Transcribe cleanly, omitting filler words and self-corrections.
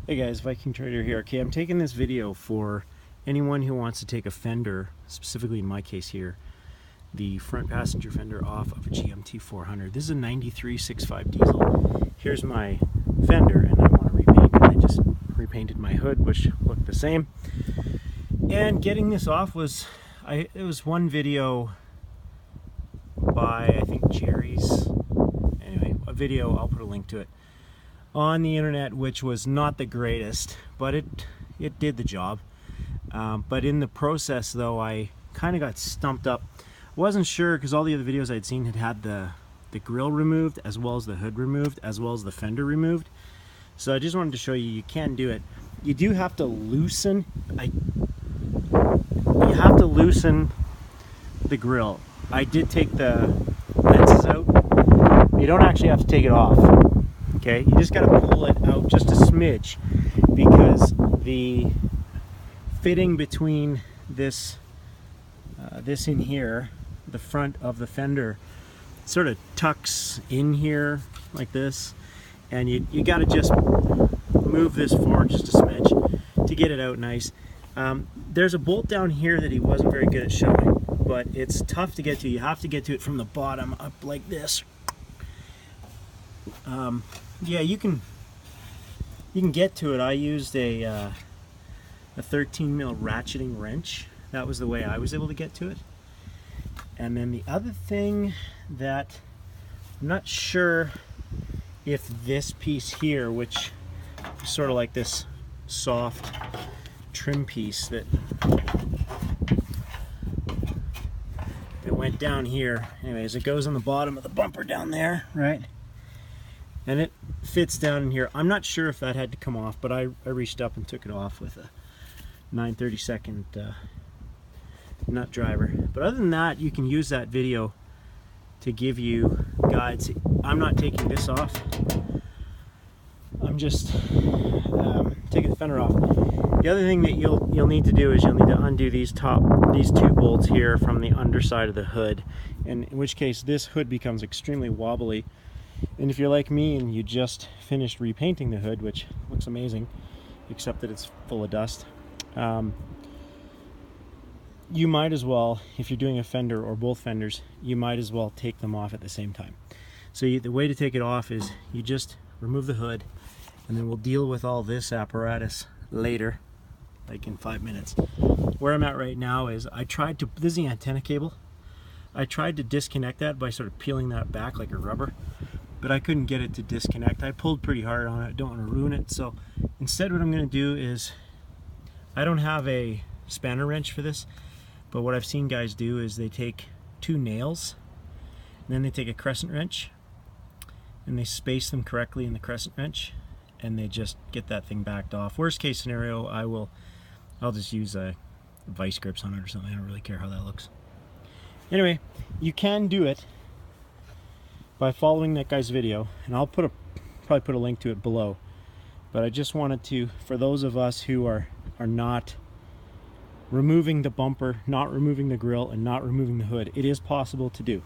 Hey guys, Viking Trader here. Okay, I'm taking this video for anyone who wants to take a fender, specifically in my case here, the front passenger fender off of a gmt400. This is a 93 6.5 diesel. Here's my fender, and I want to repaint it. I just repainted my hood, which looked the same. And getting this off was, it was one video by, I think, Jerry's. Anyway, a video, I'll put a link to it, on the internet, which was not the greatest, but it did the job. But in the process, though, I kind of got stumped up. Wasn't sure, because all the other videos I'd seen had the grill removed, as well as the hood removed, as well as the fender removed. So I just wanted to show you, you can do it. You do have to loosen, you have to loosen the grill. I did take the lenses out. You don't actually have to take it off. Okay, you just got to pull it out just a smidge, because the fitting between this this in here, the front of the fender, sort of tucks in here like this, and you got to just move this forward just a smidge to get it out nice. There's a bolt down here that he wasn't very good at showing, but it's tough to get to. You have to get to it from the bottom up like this. Yeah, you can get to it. I used a 13 mil ratcheting wrench. That was the way I was able to get to it. And then the other thing that I'm not sure if this piece here, which is sort of like this soft trim piece that went down here. Anyways, it goes on the bottom of the bumper down there, right? And it fits down in here. I'm not sure if that had to come off, but I reached up and took it off with a 9/32 nut driver. But other than that, you can use that video to give you guides. I'm not taking this off. I'm just taking the fender off. The other thing that you'll need to do is you'll need to undo these two bolts here from the underside of the hood, in which case this hood becomes extremely wobbly. And if you're like me and you just finished repainting the hood, which looks amazing, except that it's full of dust, you might as well, if you're doing a fender or both fenders, you might as well take them off at the same time. So the way to take it off is you just remove the hood, and then we'll deal with all this apparatus later, like in 5 minutes. Where I'm at right now is this is the antenna cable. I tried to disconnect that by sort of peeling that back like a rubber, but I couldn't get it to disconnect. I pulled pretty hard on it. I don't want to ruin it. So instead what I'm going to do is, I don't have a spanner wrench for this, but what I've seen guys do is they take 2 nails, and then they take a crescent wrench, and they space them correctly in the crescent wrench, and they just get that thing backed off. Worst case scenario, I'll just use a vice grips on it or something. I don't really care how that looks. Anyway, you can do it by following that guy's video, and I'll probably put a link to it below. But I just wanted to, for those of us who are not removing the bumper, not removing the grill, and not removing the hood, it is possible to do.